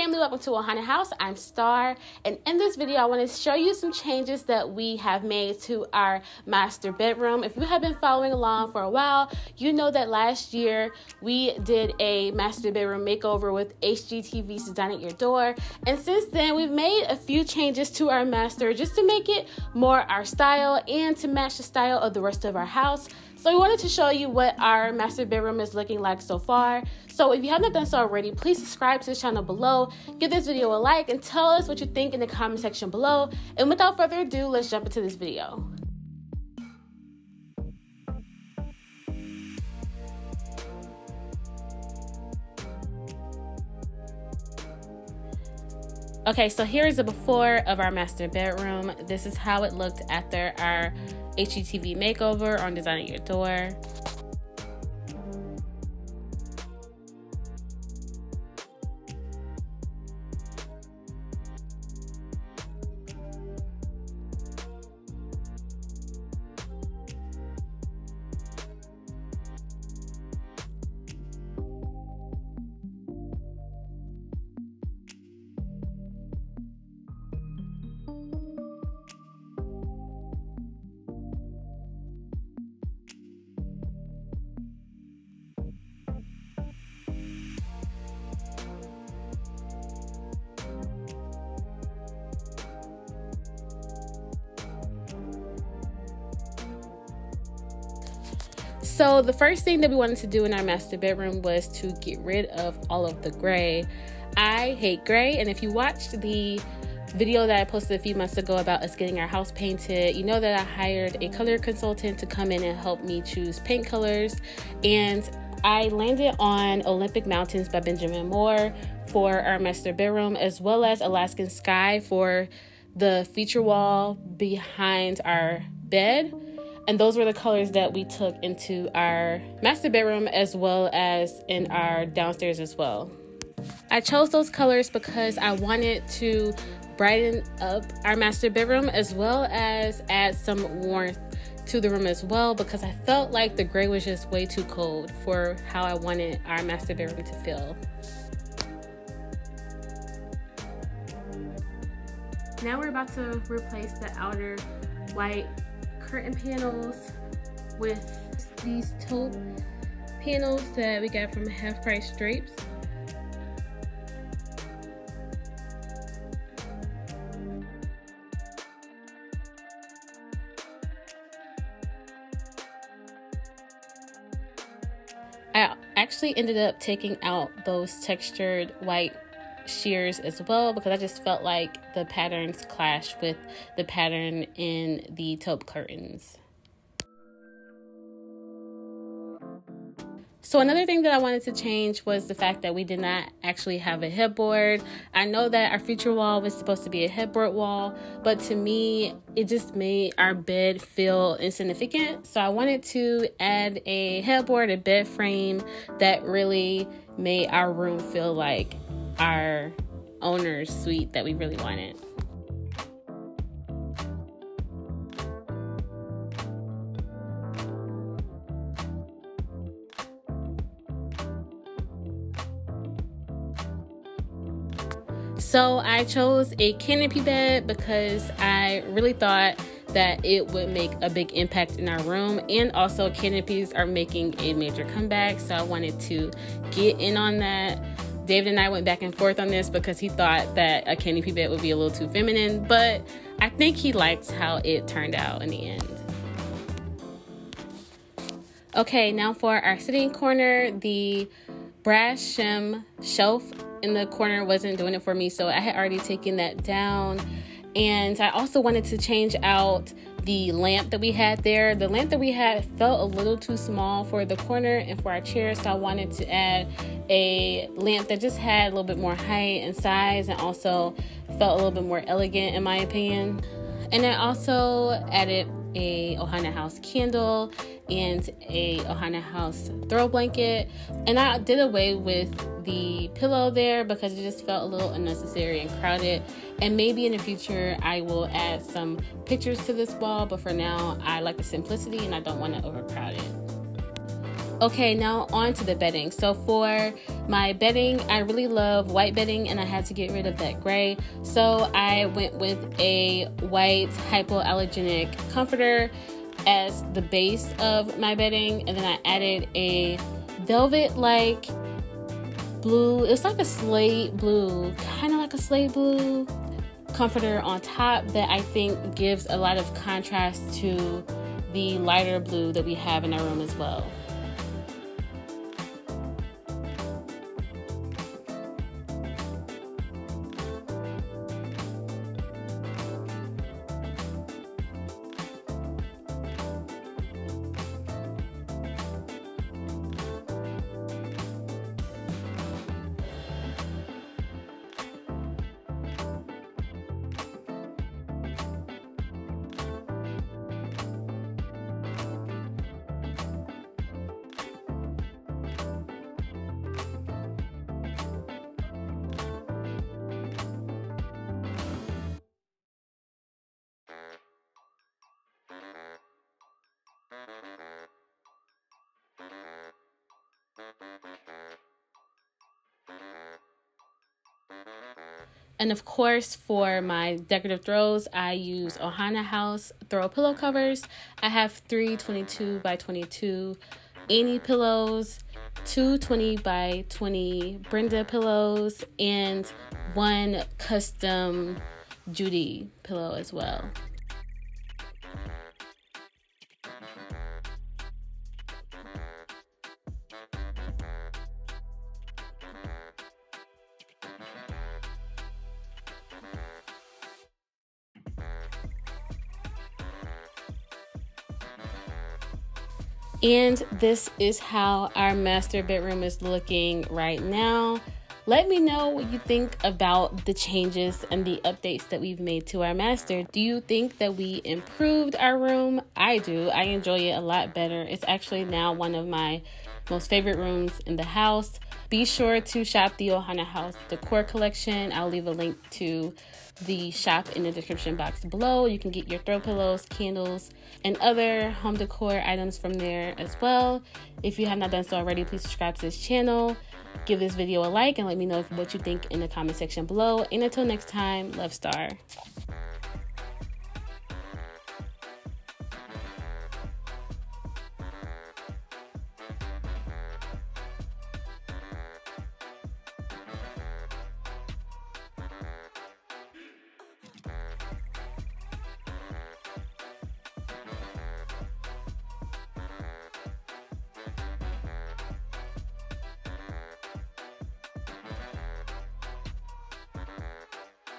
family, welcome to Ohana House. I'm Star, and in this video I want to show you some changes that we have made to our master bedroom. If you have been following along for a while, you know that last year we did a master bedroom makeover with HGTV's Design at Your Door, and since then we've made a few changes to our master just to make it more our style and to match the style of the rest of our house. So we wanted to show you what our master bedroom is looking like so far. So if you have not done so already, please subscribe to this channel below, give this video a like, and tell us what you think in the comment section below. And without further ado, let's jump into this video. Okay, so here is the before of our master bedroom. This is how it looked after our HGTV makeover on Design at Your Door. So the first thing that we wanted to do in our master bedroom was to get rid of all of the gray. I hate gray, and if you watched the video that I posted a few months ago about us getting our house painted, you know that I hired a color consultant to come in and help me choose paint colors, and I landed on Olympic Mountains by Benjamin Moore for our master bedroom, as well as Alaskan Sky for the feature wall behind our bed. And those were the colors that we took into our master bedroom as well as in our downstairs as well. I chose those colors because I wanted to brighten up our master bedroom as well as add some warmth to the room as well, because I felt like the gray was just way too cold for how I wanted our master bedroom to feel. Now we're about to replace the outer white curtain panels with these taupe panels that we got from Half Price Drapes. I actually ended up taking out those textured white shears as well because I just felt like the patterns clash with the pattern in the taupe curtains. So another thing that I wanted to change was the fact that we did not actually have a headboard. I know that our feature wall was supposed to be a headboard wall, but to me, it just made our bed feel insignificant. So I wanted to add a headboard, a bed frame that really made our room feel like our owner's suite that we really wanted. So I chose a canopy bed because I really thought that it would make a big impact in our room, and also canopies are making a major comeback, so I wanted to get in on that. David and I went back and forth on this because he thought that a canopy bed would be a little too feminine, but I think he liked how it turned out in the end. Okay, now for our sitting corner, the brass shim shelf in the corner wasn't doing it for me, so I had already taken that down. And I also wanted to change out the lamp that we had there. The lamp that we had felt a little too small for the corner and for our chairs, so I wanted to add a lamp that just had a little bit more height and size and also felt a little bit more elegant in my opinion. And I also added a Ohana House candle and a Ohana House throw blanket, and I did away with the pillow there because it just felt a little unnecessary and crowded. And maybe in the future I will add some pictures to this wall, but for now I like the simplicity and I don't want to overcrowd it. Okay, now on to the bedding. So for my bedding, I really love white bedding and I had to get rid of that gray. So I went with a white hypoallergenic comforter as the base of my bedding, and then I added a velvet-like blue. It's like a slate blue, kind of like a slate blue comforter on top that I think gives a lot of contrast to the lighter blue that we have in our room as well. And of course, for my decorative throws, I use Ohana House throw pillow covers. I have 3 22 by 22 Annie pillows, 2 20 by 20 Brenda pillows, and 1 custom Judy pillow as well. And this is how our master bedroom is looking right now. Let me know what you think about the changes and the updates that we've made to our master. Do you think that we improved our room? I do. I enjoy it a lot better. It's actually now one of my most favorite rooms in the house. Be sure to shop the Ohana House decor collection. I'll leave a link to the shop in the description box below. You can get your throw pillows, candles, and other home decor items from there as well. If you have not done so already, please subscribe to this channel. Give this video a like and let me know what you think in the comment section below. And until next time, love Star.